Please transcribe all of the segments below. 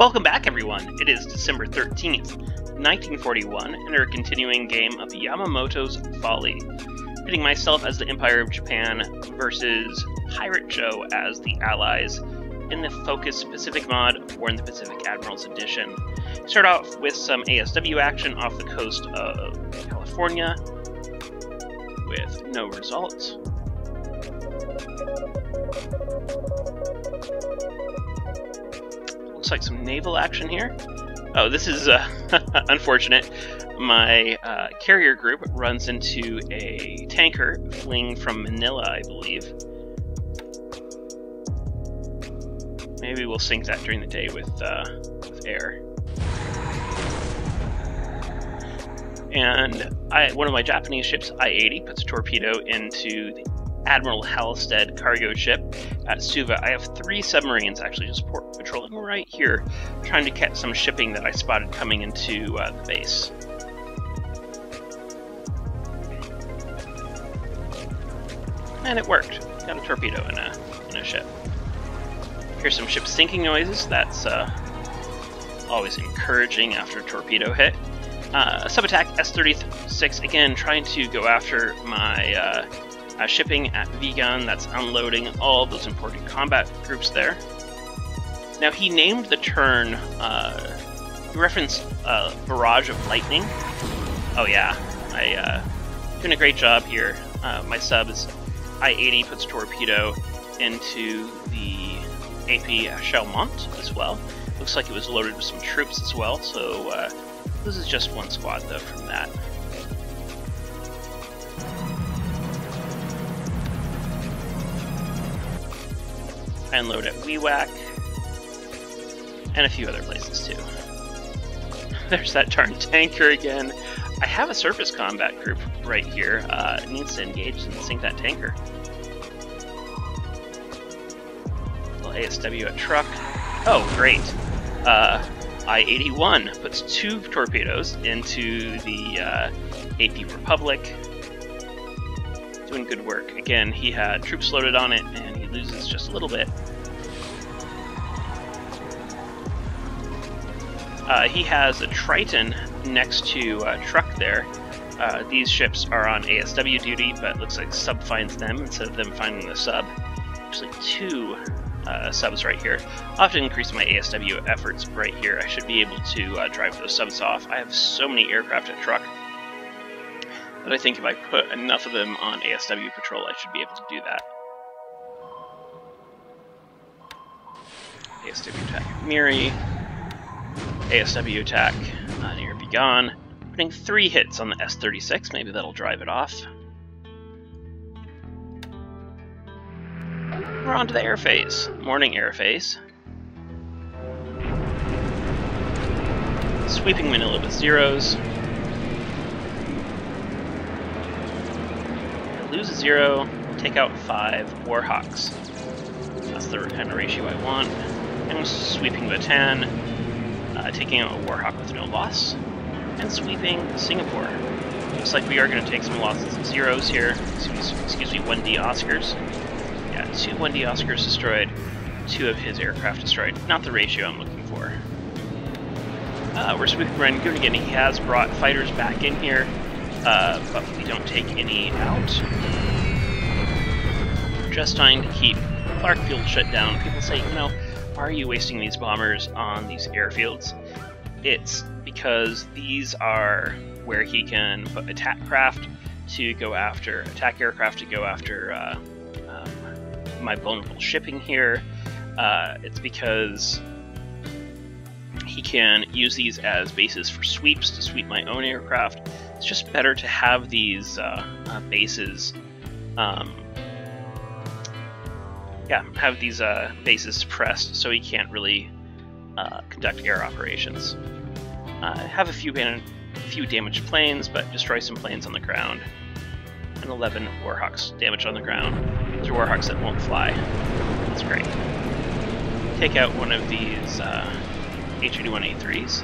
Welcome back, everyone! It is December 13th, 1941, and our continuing game of Yamamoto's Folly, pitting myself as the Empire of Japan versus Piratejoe as the Allies in the Focus Pacific mod, or in the Pacific Admirals edition. Start off with some ASW action off the coast of California, with no results. Looks like some naval action here. Oh, this is unfortunate. My carrier group runs into a tanker fleeing from Manila, I believe. Maybe we'll sink that during the day with air. And one of my Japanese ships, I-80, puts a torpedo into the Admiral Halstead cargo ship at Suva. I have 3 submarines actually just patrolling right here, trying to catch some shipping that I spotted coming into the base. And it worked. Got a torpedo in a ship. Here's some ship sinking noises. That's always encouraging after a torpedo hit. Sub-attack S-36, again, trying to go after my shipping at Vigan. That's unloading all those important combat groups there. Now, he named the turn, he referenced Barrage of Lightning. Oh yeah, doing a great job here. My subs, I-80 puts a torpedo into the AP Chalmont as well. Looks like it was loaded with some troops as well, so this is just one squad though from that. I unload at Wewak, and a few other places too. There's that darn tanker again. I have a surface combat group right here. It needs to engage and sink that tanker. Little ASW at truck. Oh, great. I-81 puts 2 torpedoes into the AP Republic. Doing good work. Again, he had troops loaded on it, and he loses just a little bit. He has a Triton next to truck there. These ships are on ASW duty, but it looks like sub finds them instead of them finding the sub. Actually, 2 subs right here. I'll have to increase my ASW efforts right here. I should be able to drive those subs off. I have so many aircraft at truck that I think if I put enough of them on ASW patrol, I should be able to do that. ASW attack Miri. ASW attack near Vigan. Putting 3 hits on the S-36. Maybe that'll drive it off. We're on to the air phase. Morning air phase. Sweeping Manila with zeros. Lose a 0, take out 5 Warhawks. That's the kind of ratio I want. And sweeping Bataan, taking out a Warhawk with no loss. And sweeping Singapore. Looks like we are going to take some losses of zeros here. Excuse me, 1D Oscars. Yeah, 2 1D Oscars destroyed, 2 of his aircraft destroyed. Not the ratio I'm looking for. We're sweeping Rangoon again. He has brought fighters back in here, but we don't take any out. Just trying to keep Clark Field shut down. People say, you know, why are you wasting these bombers on these airfields? It's because these are where he can put attack aircraft to go after my vulnerable shipping here. It's because he can use these as bases for sweeps to sweep my own aircraft. It's just better to have these bases. Have these bases suppressed so he can't really conduct air operations. Have a few damaged planes, but destroy some planes on the ground. And 11 Warhawks damaged on the ground. These are Warhawks that won't fly. That's great. Take out one of these H-81A3s.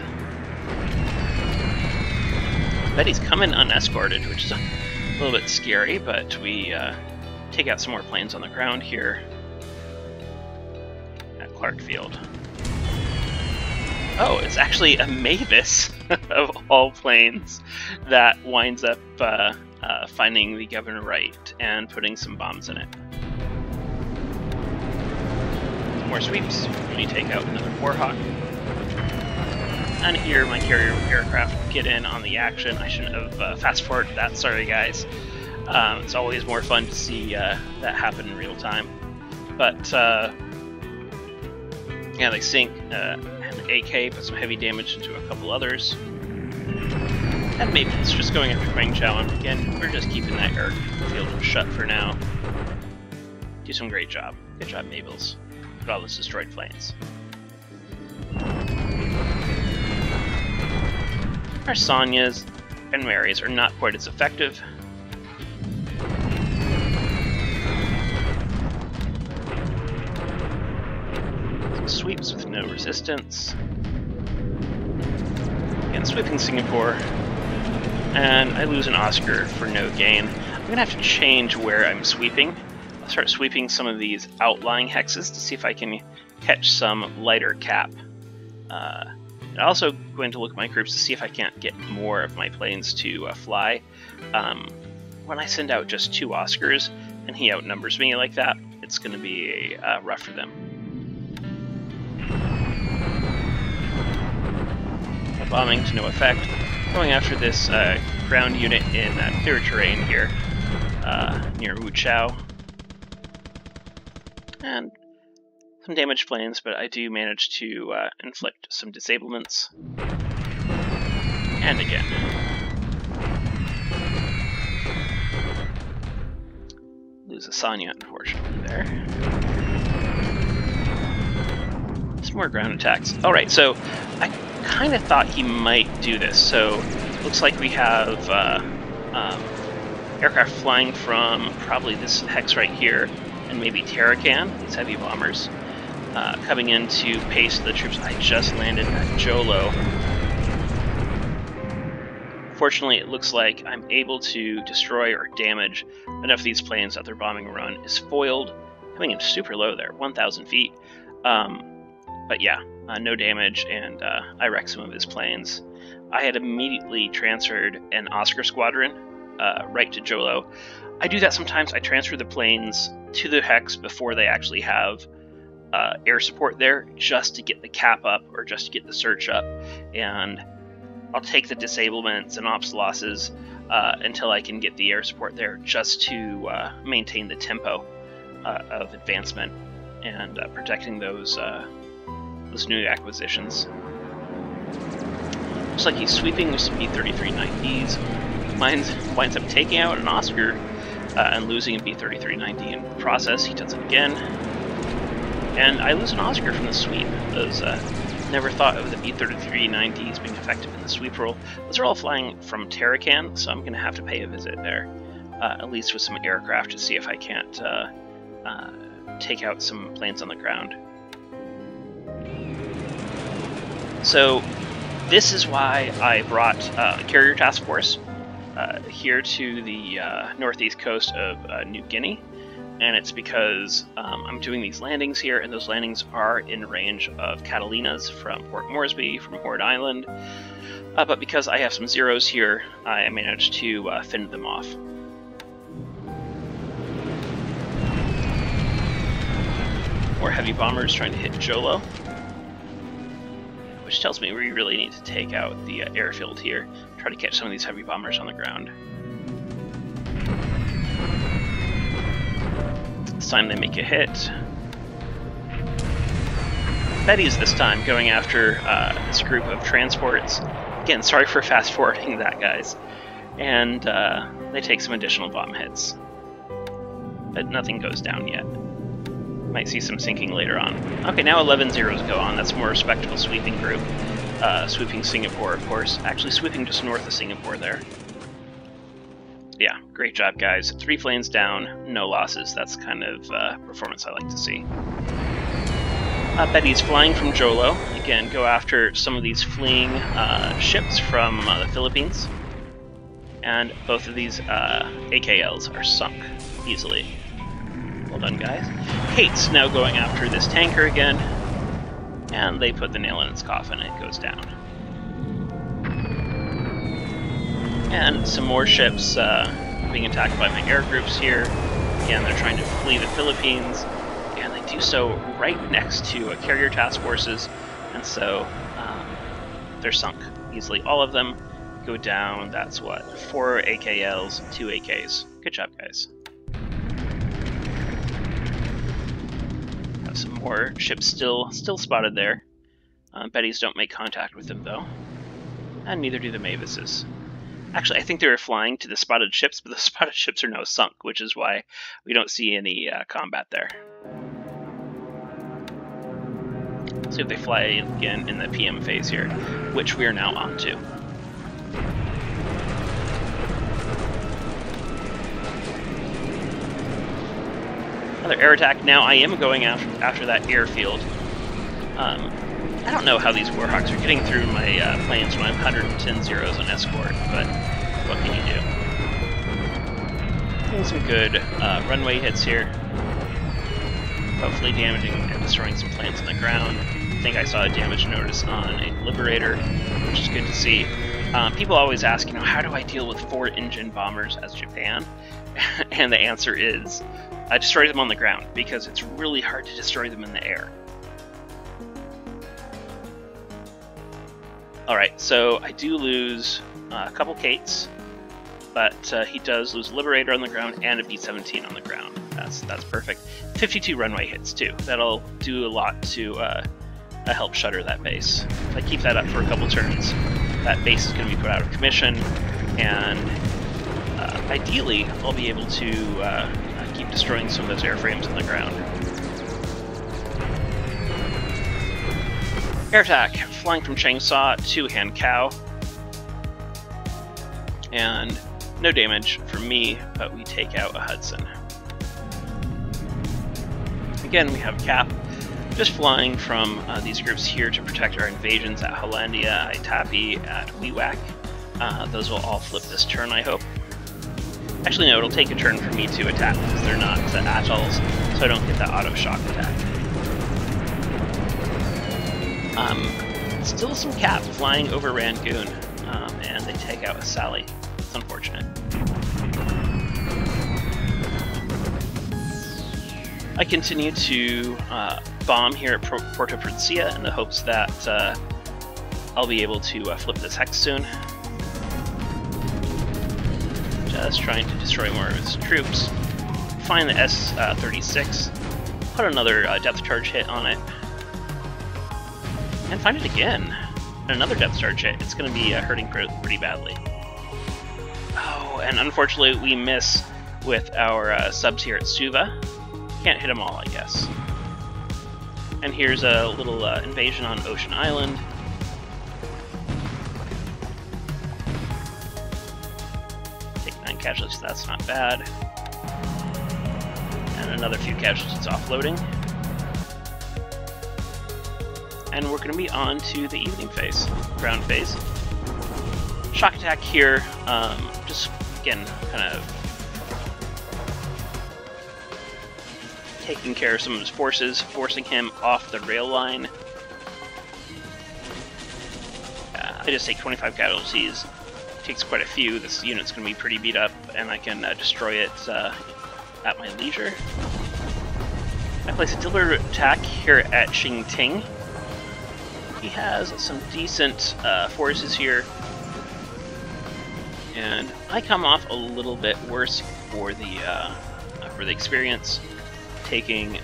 I bet he's coming unescorted, which is a little bit scary, but we take out some more planes on the ground here at Clark Field. Oh, it's actually a Mavis of all planes that winds up finding the Governor right and putting some bombs in it. More sweeps. Let me take out another Warhawk. And here my carrier aircraft get in on the action. I shouldn't have fast-forwarded that, sorry guys. It's always more fun to see that happen in real time. But yeah, they sink an AK, put some heavy damage into a couple others. And maybe it's just going after Piratejoe, and again, we're just keeping that airfield shut for now. Do some great job. Good job, Mabels. With all those destroyed planes. Our Sonyas and Marys are not quite as effective. Some sweeps with no resistance. Again, sweeping Singapore. And I lose an Oscar for no gain. I'm gonna have to change where I'm sweeping. I'll start sweeping some of these outlying hexes to see if I can catch some lighter cap. I'm also going to look at my groups to see if I can't get more of my planes to fly. When I send out just 2 Oscars and he outnumbers me like that, it's going to be rough for them. Bombing to no effect. Going after this ground unit in clear terrain here near Wuchao. And some damaged planes, but I do manage to inflict some disablements. And again. Lose a Sonya, unfortunately, there. Some more ground attacks. Alright, so I kind of thought he might do this. So, looks like we have aircraft flying from probably this hex right here, and maybe Tarakan, these heavy bombers. Coming in to pace the troops I just landed at Jolo. Fortunately, it looks like I'm able to destroy or damage enough of these planes that their bombing run is foiled. Coming in super low there, 1,000 feet. But yeah, no damage, and I wrecked some of his planes. I had immediately transferred an Oscar squadron right to Jolo. I do that sometimes. I transfer the planes to the hex before they actually have air support there, just to get the cap up or just to get the search up, and I'll take the disablements and ops losses until I can get the air support there, just to maintain the tempo of advancement and protecting those new acquisitions. Looks like he's sweeping with some B-3390s. Winds up taking out an Oscar and losing a B-3390 in the process. He does it again. And I lose an Oscar from the sweep. Those never thought of the B-3390s being effective in the sweep role. Those are all flying from Tarakan, so I'm going to have to pay a visit there, at least with some aircraft, to see if I can't take out some planes on the ground. So this is why I brought a carrier task force here to the northeast coast of New Guinea. And it's because I'm doing these landings here, and those landings are in range of Catalinas from Port Moresby, from Horde Island. But because I have some zeros here, I managed to fend them off. More heavy bombers trying to hit Jolo, which tells me we really need to take out the airfield here, try to catch some of these heavy bombers on the ground. This time they make a hit. Betty's this time going after this group of transports. Again, sorry for fast forwarding that, guys. And they take some additional bomb hits. But nothing goes down yet. Might see some sinking later on. Okay, now 11 zeros go on. That's a more respectable sweeping group. Sweeping Singapore, of course. Actually sweeping just north of Singapore there. Yeah, great job, guys. 3 planes down, no losses. That's kind of performance I like to see. Betty's flying from Jolo. Again, go after some of these fleeing ships from the Philippines. And both of these AKLs are sunk easily. Well done, guys. Kate's now going after this tanker again. And they put the nail in its coffin and it goes down. And some more ships being attacked by my air groups here. Again, they're trying to flee the Philippines, and they do so right next to carrier task forces, and so they're sunk easily. All of them go down. That's what, 4 AKLs, 2 AKs. Good job, guys. Got some more ships still spotted there. Bettys don't make contact with them though, and neither do the Mavises. Actually, I think they were flying to the spotted ships, but the spotted ships are now sunk, which is why we don't see any combat there. See if they fly again in the PM phase here, which we are now on to. Another air attack. Now I am going after that airfield. I don't know how these Warhawks are getting through my planes when I'm 110 zeros on escort, but what can you do? Getting some good runway hits here. Hopefully damaging and destroying some planes on the ground. I think I saw a damage notice on a Liberator, which is good to see. People always ask, how do I deal with 4-engine bombers as Japan? And the answer is, destroy them on the ground, because it's really hard to destroy them in the air. Alright, so I do lose a couple Kates, but he does lose a Liberator on the ground and a B-17 on the ground. That's perfect. 52 runway hits too. That'll do a lot to help shutter that base. If I keep that up for a couple turns, that base is going to be put out of commission, and ideally I'll be able to keep destroying some of those airframes on the ground. Air attack, flying from Changsha to Hankow, and no damage from me, but we take out a Hudson. Again, we have Cap, just flying from these groups here to protect our invasions at Hollandia, Itapi, at Wewak. Those will all flip this turn, I hope. Actually, no, it'll take a turn for me to attack, because they're not atolls, so I don't get that auto shock attack. Still some Cap flying over Rangoon, and they take out a Sally. It's unfortunate. I continue to bomb here at Puerto Princesa in the hopes that I'll be able to flip this hex soon. Just trying to destroy more of his troops. Find the S-36, put another depth charge hit on it, and find it again. Another depth charge hit. It's going to be hurting pretty badly. Oh, and unfortunately we miss with our subs here at Suva. Can't hit them all, I guess. And here's a little invasion on Ocean Island. Take 9 casualties, that's not bad. And another few casualties offloading. And we're going to be on to the evening phase, ground phase. Shock attack here, just again, kind of taking care of some of his forces, forcing him off the rail line. I just take 25 casualties. Takes quite a few. This unit's going to be pretty beat up, and I can destroy it at my leisure. I place a deliberate attack here at Xingting. He has some decent forces here, and I come off a little bit worse for the experience, taking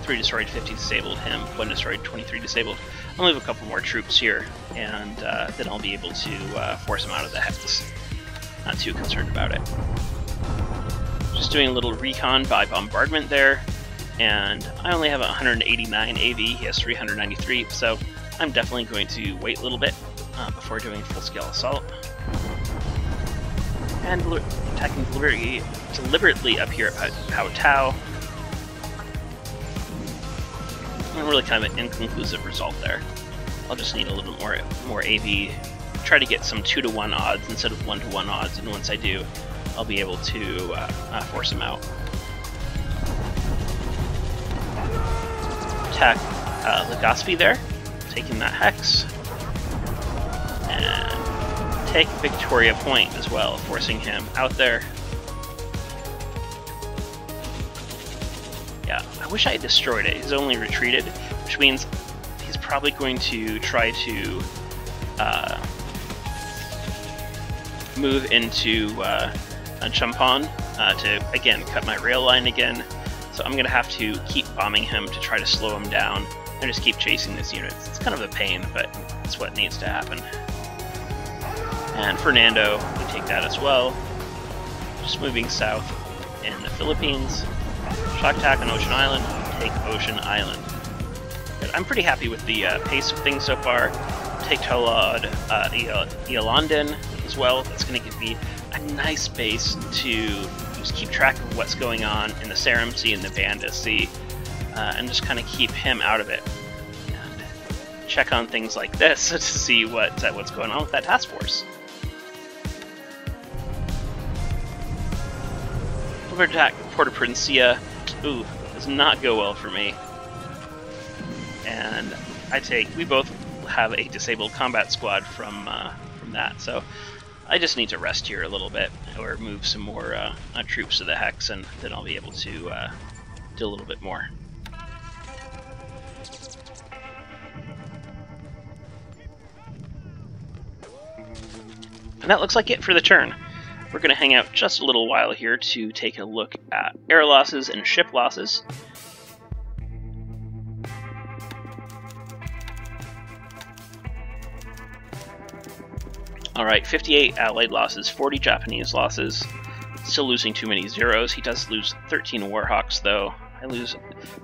3 destroyed, 50 disabled him, 1 destroyed, 23 disabled. I'll leave a couple more troops here, and then I'll be able to force him out of the hex. Not too concerned about it. Just doing a little recon by bombardment there, and I only have 189 AV, he has 393, so I'm definitely going to wait a little bit before doing full-scale assault. And attacking deliberately up here at Pao Tao. And really kind of an inconclusive result there. I'll just need a little bit more AV. Try to get some 2-to-1 odds instead of 1-to-1 odds, and once I do, I'll be able to force him out. Attack Legazpi there. taking that hex, and take Victoria Point as well, forcing him out there. Yeah, I wish I had destroyed it. He's only retreated, which means he's probably going to try to move into Champagne to, again, cut my rail line again. So I'm going to have to keep bombing him to try to slow him down and just keep chasing these units. It's kind of a pain, but it's what needs to happen. And Fernando, we take that as well. Just moving south in the Philippines. Shock attack on Ocean Island, take Ocean Island. But I'm pretty happy with the pace of things so far. Take Tolad, Elandin as well. That's going to give me a nice base to just keep track of what's going on in the Sarum Sea and the Banda Sea, and just kind of keep him out of it. And check on things like this to see what's going on with that task force. Attack Porto Princia. Ooh, does not go well for me. And we both have a disabled combat squad from that, so I just need to rest here a little bit, or move some more troops to the Hex, and then I'll be able to do a little bit more. And that looks like it for the turn. We're going to hang out just a little while here to take a look at air losses and ship losses. Alright, 58 Allied losses, 40 Japanese losses. Still losing too many zeros. He does lose 13 Warhawks though. I lose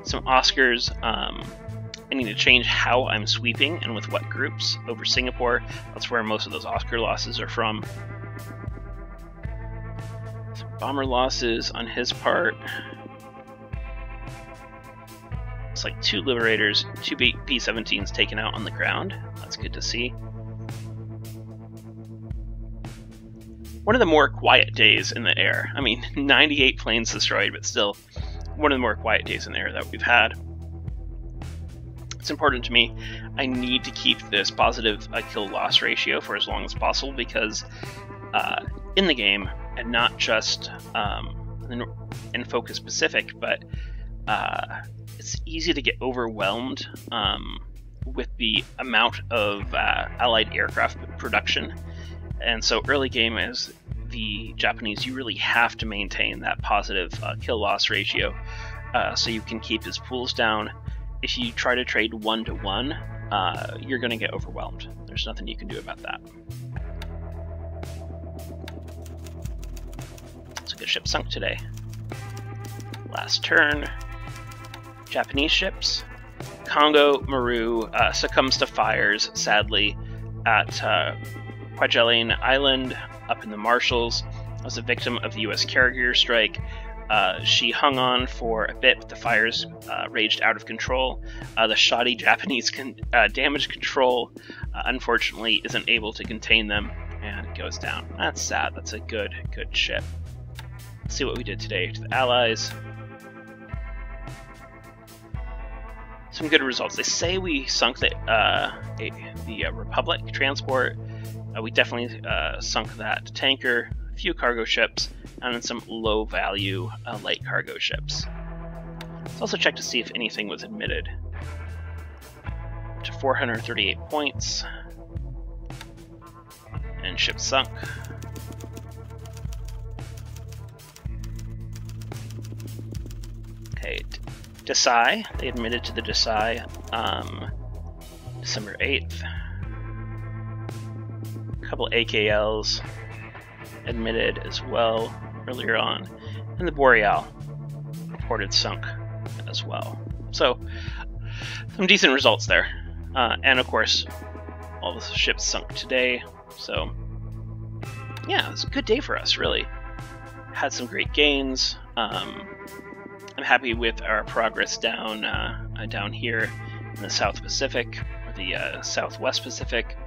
some Oscars. I need to change how I'm sweeping and with what groups over Singapore. That's where most of those Oscar losses are from. Bomber losses on his part. It's like 2 Liberators, 2 P-17s taken out on the ground. That's good to see. One of the more quiet days in the air. I mean, 98 planes destroyed, but still one of the more quiet days in the air that we've had. It's important to me. I need to keep this positive kill-loss ratio for as long as possible, because in the game, and not just in Focus Pacific, but it's easy to get overwhelmed with the amount of Allied aircraft production. And so early game, as the Japanese, you really have to maintain that positive kill-loss ratio so you can keep his pools down. If you try to trade 1-to-1, you're going to get overwhelmed. There's nothing you can do about that. Good ship sunk today. Last turn. Japanese ships. Congo Maru succumbs to fires, sadly, at Kwajalein Island up in the Marshalls. As a victim of the U.S. carrier strike. She hung on for a bit, but the fires raged out of control. The shoddy Japanese damage control, unfortunately, isn't able to contain them, and it goes down. That's sad. That's a good ship. See what we did today to the Allies. Some good results. They say we sunk the Republic transport. We definitely sunk that tanker, a few cargo ships, and then some low-value light cargo ships. Let's also check to see if anything was admitted. To 438 points. And ship sunk. Okay, Desai, they admitted to the Desai December 8th. A couple AKLs admitted as well earlier on, and the Boreal reported sunk as well. So, some decent results there. And of course, all the ships sunk today, so yeah, it was a good day for us, really. Had some great gains. I'm happy with our progress down here in the South Pacific, or the Southwest Pacific.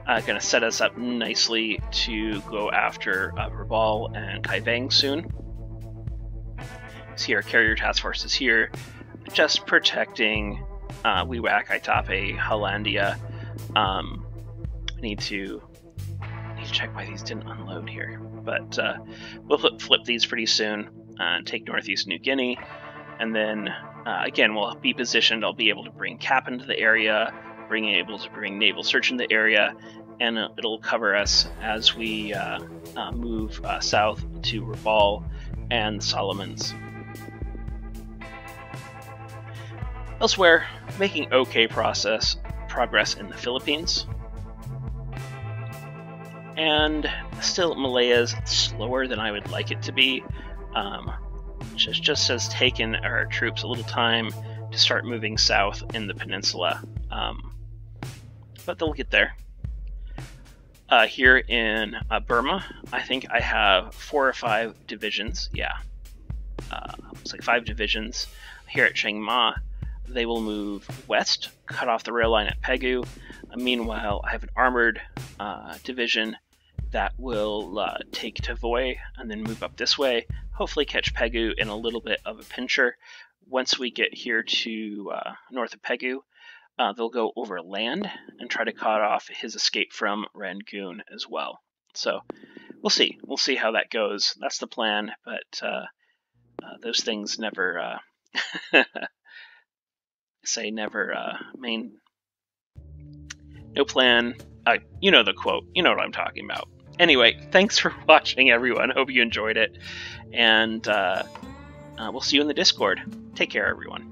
Going to set us up nicely to go after Rabaul and Kaivang soon. See our carrier task force is here, just protecting Wewak, Itape, Hollandia. I need to check why these didn't unload here, but we'll flip these pretty soon and take Northeast New Guinea, and then again we'll be positioned. I'll be able to bring Cap into the area, able to bring Naval Search into the area, and it'll cover us as we move south to Rabaul and Solomons. Elsewhere, making okay progress in the Philippines. And still, Malaya's slower than I would like it to be. Just has taken our troops a little time to start moving south in the peninsula. But they'll get there. Here in Burma, I think I have 4 or 5 divisions. Yeah, looks like 5 divisions. Here at Chiang Mai, they will move west, cut off the rail line at Pegu. Meanwhile, I have an armored division that will take Tavoy and then move up this way, hopefully catch Pegu in a little bit of a pincher. Once we get here to north of Pegu, they'll go over land and try to cut off his escape from Rangoon as well. So we'll see. We'll see how that goes. That's the plan, but those things never say never. No plan. You know the quote. You know what I'm talking about. Anyway, thanks for watching, everyone. Hope you enjoyed it, and we'll see you in the Discord. Take care, everyone.